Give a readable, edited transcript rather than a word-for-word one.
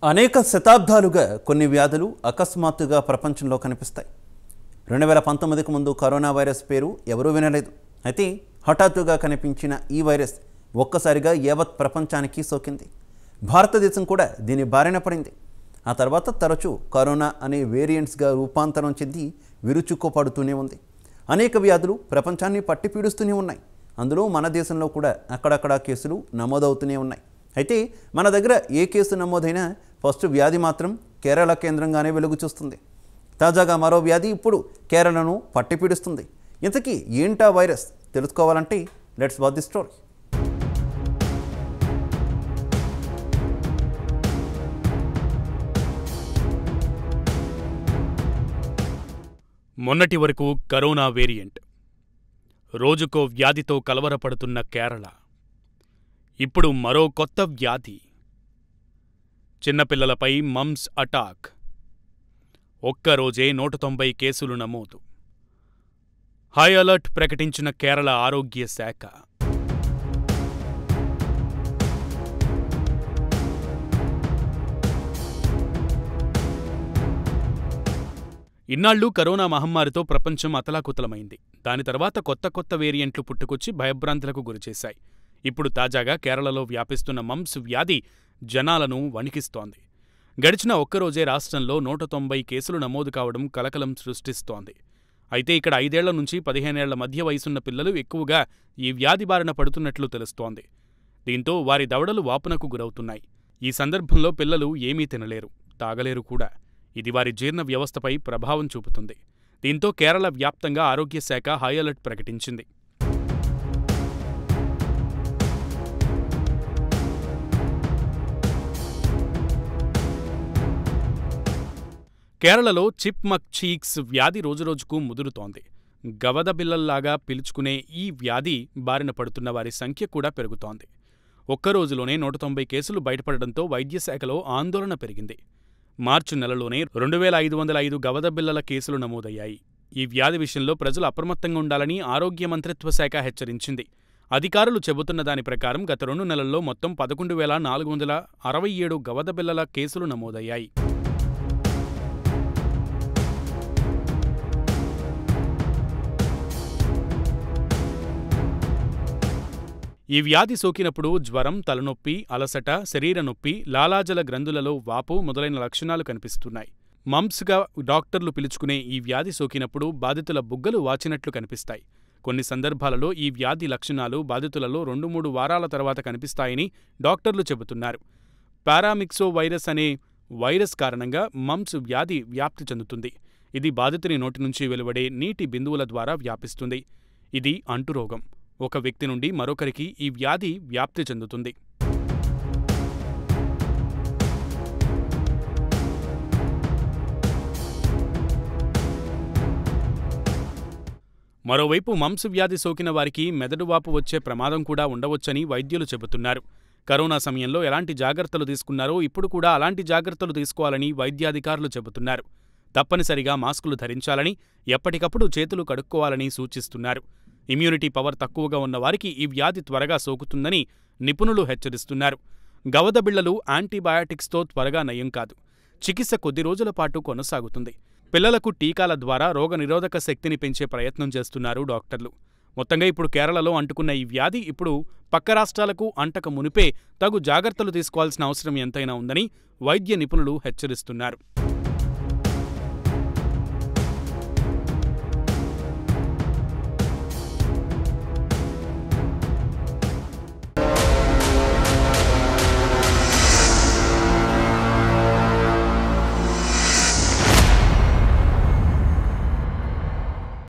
అనేక శతాబ్దాలుగా కొన్ని వ్యాధులు అకస్మాత్తుగా ప్రపంచంలో కనిపిస్తాయి. 2019కు ముందు కరోనా వైరస్ పేరు ఎవరూ వినలేదు. అయితే హఠాత్తుగా కనిపించిన ఈ వైరస్ ఒక్కసారిగా యావత్ ప్రపంచానికి సోకింది. భారతదేశం కూడా దీని బారిన పడింది. ఆ తర్వాత తరచూ కరోనా అనే వేరియంట్స్గా రూపాంతరం చెంది విరుచుకుపడుతూనే ఉంది. అనేక వ్యాధులు ప్రపంచాన్ని పట్టిపీడుస్తూనే ఉన్నాయి. అందులో మన దేశంలో కూడా అక్కడక్కడ కేసులు నమోదవుతూనే ఉన్నాయి. అయితే మన దగ్గర ఏ కేసు నమోదైనా ఫస్ట్ వ్యాధి మాత్రం కేరళ కేంద్రంగానే వెలుగు చూస్తుంది. తాజాగా మరో వ్యాధి ఇప్పుడు కేరళను పట్టిపీడుస్తుంది. ఇంతకీ ఏంటా వైరస్ తెలుసుకోవాలంటే లెట్స్ వాచ్ ది స్టోరీ. మొన్నటి వరకు కరోనా వేరియంట్, రోజుకో వ్యాధితో కలవరపడుతున్న కేరళ. ఇప్పుడు మరో కొత్త వ్యాధి, చిన్నపిల్లలపై మమ్స్ అటాక్. ఒక్కరోజే 190 కేసులు నమోదు. హై అలర్ట్ ప్రకటించిన కేరళ ఆరోగ్య శాఖ. ఇన్నాళ్లు కరోనా మహమ్మారితో ప్రపంచం అతలాకుతలమైంది. దాని తర్వాత కొత్త వేరియంట్లు పుట్టుకొచ్చి భయభ్రాంతులకు గురిచేశాయి. ఇప్పుడు తాజాగా కేరళలో వ్యాపిస్తున్న మమ్స్ వ్యాధి జనాలను వణికిస్తోంది. గడిచిన ఒక్కరోజే రాష్ట్రంలో 190 కేసులు నమోదు కావడం కలకలం సృష్టిస్తోంది. అయితే ఇక్కడ 5 ఏళ్ల నుంచి 15 ఏళ్ల మధ్య వయసున్న పిల్లలు ఎక్కువగా ఈ వ్యాధి బారిన పడుతున్నట్లు తెలుస్తోంది. దీంతో వారి దవడలు వాపునకు గురవుతున్నాయి. ఈ సందర్భంలో పిల్లలు ఏమీ తినలేరు, తాగలేరు కూడా. ఇది వారి జీర్ణ వ్యవస్థపై ప్రభావం చూపుతుంది. దీంతో కేరళ వ్యాప్తంగా ఆరోగ్య శాఖ హై అలర్ట్ ప్రకటించింది. కేరళలో చిప్మక్ చీక్స్ వ్యాధి రోజురోజుకు ముదురుతోంది. గవదబిళ్లల్లాగా పిలుచుకునే ఈ వ్యాధి బారిన పడుతున్న వారి సంఖ్య కూడా పెరుగుతోంది. ఒక్కరోజులోనే 190 కేసులు బయటపడడంతో వైద్యశాఖలో ఆందోళన పెరిగింది. మార్చి నెలలోనే 2505 గవదబిళ్లల కేసులు నమోదయ్యాయి. ఈ వ్యాధి విషయంలో ప్రజలు అప్రమత్తంగా ఉండాలని ఆరోగ్య మంత్రిత్వ శాఖ హెచ్చరించింది. అధికారులు చెబుతున్న దాని ప్రకారం గత 2 నెలల్లో మొత్తం 11,467 గవదబిళ్లల కేసులు నమోదయ్యాయి. ఈ వ్యాధి సోకినప్పుడు జ్వరం, తలనొప్పి, అలసట, శరీర నొప్పి, లాలాజల గ్రంథులలో వాపు మొదలైన లక్షణాలు కనిపిస్తున్నాయి. మమ్స్గా డాక్టర్లు పిలుచుకునే ఈ వ్యాధి సోకినప్పుడు బాధితుల బుగ్గలు వాచినట్లు కనిపిస్తాయి. కొన్ని సందర్భాలలో ఈ వ్యాధి లక్షణాలు బాధితులలో 2-3 వారాల తర్వాత కనిపిస్తాయని డాక్టర్లు చెబుతున్నారు. పారామిక్సో వైరస్ అనే వైరస్ కారణంగా మమ్స్ వ్యాధి వ్యాప్తి చెందుతుంది. ఇది బాధితుని నోటి నుంచి వెలువడే నీటి బిందువుల ద్వారా వ్యాపిస్తుంది. ఇది అంటురోగం. ఒక వ్యక్తి నుండి మరొకరికి ఈ వ్యాధి వ్యాప్తి చెందుతుంది. మరోవైపు మమ్స్ వ్యాధి సోకిన వారికి మెదడువాపు వచ్చే ప్రమాదం కూడా ఉండవచ్చని వైద్యులు చెబుతున్నారు. కరోనా సమయంలో ఎలాంటి జాగ్రత్తలు తీసుకున్నారో ఇప్పుడు కూడా అలాంటి జాగ్రత్తలు తీసుకోవాలని వైద్యాధికారులు చెబుతున్నారు. తప్పనిసరిగా మాస్కులు ధరించాలని, ఎప్పటికప్పుడు చేతులు కడుక్కోవాలని సూచిస్తున్నారు. ఇమ్యూనిటీ పవర్ తక్కువగా ఉన్నవారికి ఈ వ్యాధి త్వరగా సోకుతుందని నిపుణులు హెచ్చరిస్తున్నారు. గవదబిళ్లలు యాంటీబయాటిక్స్తో త్వరగా నయం కాదు. చికిత్స కొద్ది రోజుల పాటు కొనసాగుతుంది. పిల్లలకు టీకాల ద్వారా రోగనిరోధక శక్తిని పెంచే ప్రయత్నం చేస్తున్నారు డాక్టర్లు. మొత్తంగా ఇప్పుడు కేరళలో అంటుకున్న ఈ వ్యాధి ఇప్పుడు పక్క రాష్ట్రాలకు అంటక మునిపే తగు జాగ్రత్తలు తీసుకోవాల్సిన అవసరం ఎంతైనా ఉందని వైద్య నిపుణులు హెచ్చరిస్తున్నారు.